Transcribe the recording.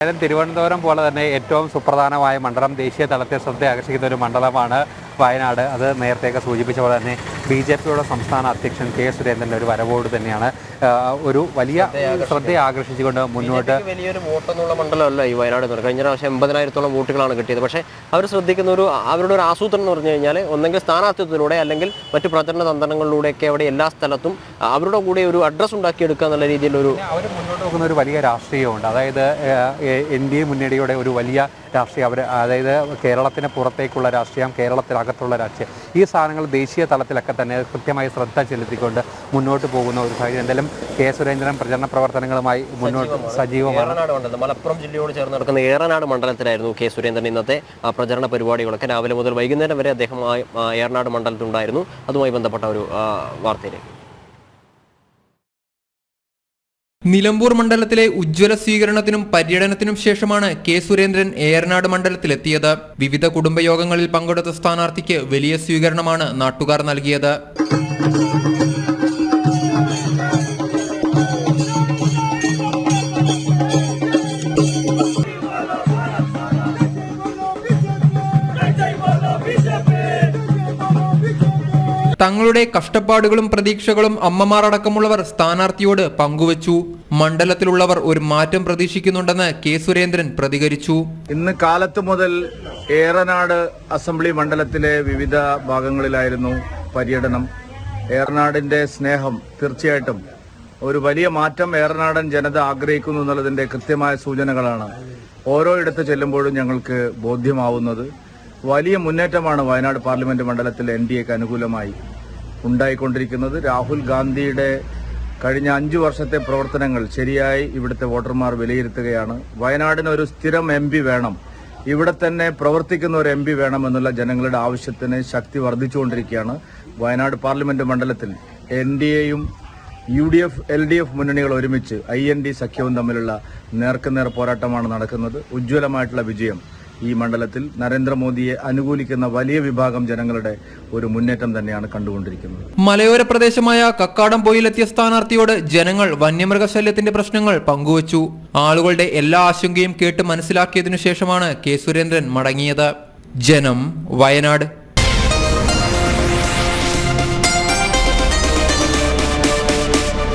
തിരുവനന്തപുരം പോലെ തന്നെ ഏറ്റവും സുപ്രധാനമായ മണ്ഡലം, ദേശീയ തലത്തെ ശ്രദ്ധ ആകർഷിക്കുന്ന ഒരു മണ്ഡലമാണ് വയനാട്. അത് നേരത്തെയൊക്കെ സൂചിപ്പിച്ച പോലെ തന്നെ BJPയുടെ സംസ്ഥാന അധ്യക്ഷൻ കെ സുരേന്ദ്രൻ്റെ ഒരു വരവോട് തന്നെയാണ് ഒരു വലിയ ശ്രദ്ധ ആകർഷിച്ചുകൊണ്ട് മുന്നോട്ട്. വലിയൊരു വോട്ടെന്നുള്ള മണ്ഡലമല്ല ഈ വയനാട് എന്ന് പറയുന്നത്. കഴിഞ്ഞ പ്രാവശ്യം 80,000-ഓളം വോട്ടുകളാണ് കിട്ടിയത്. പക്ഷേ അവർ ശ്രദ്ധിക്കുന്ന അവരുടെ ഒരു ആസൂത്രണം എന്ന് പറഞ്ഞു കഴിഞ്ഞാൽ ഒന്നെങ്കിൽ സ്ഥാനാർത്ഥിത്വത്തിലൂടെ അല്ലെങ്കിൽ മറ്റു പ്രചരണ തന്ത്രങ്ങളിലൂടെയൊക്കെ അവിടെ എല്ലാ സ്ഥലത്തും അവരുടെ കൂടെ ഒരു അഡ്രസ്സ് ഉണ്ടാക്കിയെടുക്കുക എന്നുള്ള രീതിയിലൊരു അവർ മുന്നോട്ട് പോകുന്ന ഒരു വലിയ രാഷ്ട്രീയമുണ്ട്. അതായത് NDA മുന്നണിയുടെ ഒരു വലിയ രാഷ്ട്രീയം, അതായത് കേരളത്തിന് പുറത്തേക്കുള്ള രാഷ്ട്രീയം, കേരളത്തിനകത്തുള്ള രാഷ്ട്രീയം, ഈ സാധനങ്ങൾ ദേശീയ തലത്തിലൊക്കെ തന്നെ കൃത്യമായി ശ്രദ്ധ ചെലുത്തിക്കൊണ്ട് മുന്നോട്ട് പോകുന്ന ഒരു സാഹചര്യം. എന്തായാലും കെ സുരേന്ദ്രൻ പ്രചരണ പ്രവർത്തനങ്ങളുമായി മുന്നോട്ട് സജീവമാണ്. മലപ്പുറം ജില്ലയോട് ചേർന്ന് നടക്കുന്ന ഏറനാട് മണ്ഡലത്തിലായിരുന്നു കെ സുരേന്ദ്രൻ ഇന്നത്തെ പ്രചരണ പരിപാടികളൊക്കെ. രാവിലെ മുതൽ വൈകുന്നേരം വരെ അദ്ദേഹം ഏറനാട് മണ്ഡലത്തിലുണ്ടായിരുന്നു. അതുമായി ബന്ധപ്പെട്ട ഒരു വാർത്തയിലേക്ക്. നിലമ്പൂർ മണ്ഡലത്തിലെ ഉജ്ജ്വല സ്വീകരണത്തിനും പര്യടനത്തിനും ശേഷമാണ് കെ സുരേന്ദ്രൻ ഏറനാട് മണ്ഡലത്തിലെത്തിയത്. വിവിധ കുടുംബയോഗങ്ങളിൽ പങ്കെടുത്ത സ്ഥാനാർത്ഥിക്ക് വലിയ സ്വീകരണമാണ് നാട്ടുകാർ നൽകിയത്. തങ്ങളുടെ കഷ്ടപ്പാടുകളും പ്രതീക്ഷകളും അമ്മമാർ അടക്കമുള്ളവർ സ്ഥാനാർത്ഥിയോട് പങ്കുവച്ചു. മണ്ഡലത്തിലുള്ളവർ ഒരു മാറ്റം പ്രതീക്ഷിക്കുന്നുണ്ടെന്ന് കെ സുരേന്ദ്രൻ പ്രതികരിച്ചു. ഇന്ന് കാലത്ത് മുതൽ ഏറനാട് അസംബ്ലി മണ്ഡലത്തിലെ വിവിധ ഭാഗങ്ങളിലായിരുന്നു പര്യടനം. ഏറനാടിന്റെ സ്നേഹം തീർച്ചയായിട്ടും ഒരു വലിയ മാറ്റം ഏറനാടൻ ജനത ആഗ്രഹിക്കുന്നു എന്നുള്ളതിന്റെ കൃത്യമായ സൂചനകളാണ് ഓരോ ഇടത്ത് ചെല്ലുമ്പോഴും ഞങ്ങൾക്ക് ബോധ്യമാവുന്നത്. വലിയ മുന്നേറ്റമാണ് വയനാട് പാർലമെന്റ് മണ്ഡലത്തിൽ NDAക്ക് അനുകൂലമായി ഉണ്ടായിക്കൊണ്ടിരിക്കുന്നത്. രാഹുൽ ഗാന്ധിയുടെ കഴിഞ്ഞ 5 വർഷത്തെ പ്രവർത്തനങ്ങൾ ശരിയായി ഇവിടുത്തെ വോട്ടർമാർ വിലയിരുത്തുകയാണ്. വയനാടിന് ഒരു സ്ഥിരം MP വേണം, ഇവിടെ തന്നെ പ്രവർത്തിക്കുന്ന ഒരു MP വേണമെന്നുള്ള ജനങ്ങളുടെ ആവശ്യത്തിന് ശക്തി വർദ്ധിച്ചുകൊണ്ടിരിക്കുകയാണ്. വയനാട് പാർലമെന്റ് മണ്ഡലത്തിൽ NDAയും UDF LDF മുന്നണികൾ ഒരുമിച്ച് IND സഖ്യവും തമ്മിലുള്ള നേർക്കുനേർ പോരാട്ടമാണ് നടക്കുന്നത്. ഉജ്ജ്വലമായിട്ടുള്ള വിജയം ഈ മണ്ഡലത്തിൽ നരേന്ദ്രമോദിയെ അനുകൂലിക്കുന്ന വലിയ വിഭാഗം ജനങ്ങളുടെ ഒരു മുന്നേറ്റം തന്നെയാണ് കണ്ടുകൊണ്ടിരിക്കുന്നത്. മലയോര പ്രദേശമായ കക്കാടംപൊയിലെത്തിയ സ്ഥാനാർത്ഥിയോട് ജനങ്ങൾ വന്യമൃഗശല്യത്തിന്റെ പ്രശ്നങ്ങൾ പങ്കുവച്ചു. ആളുകളുടെ എല്ലാ ആശങ്കയും കേട്ട് മനസ്സിലാക്കിയതിനു ശേഷമാണ് കെ സുരേന്ദ്രൻ മടങ്ങിയത്. ജനം, വയനാട്.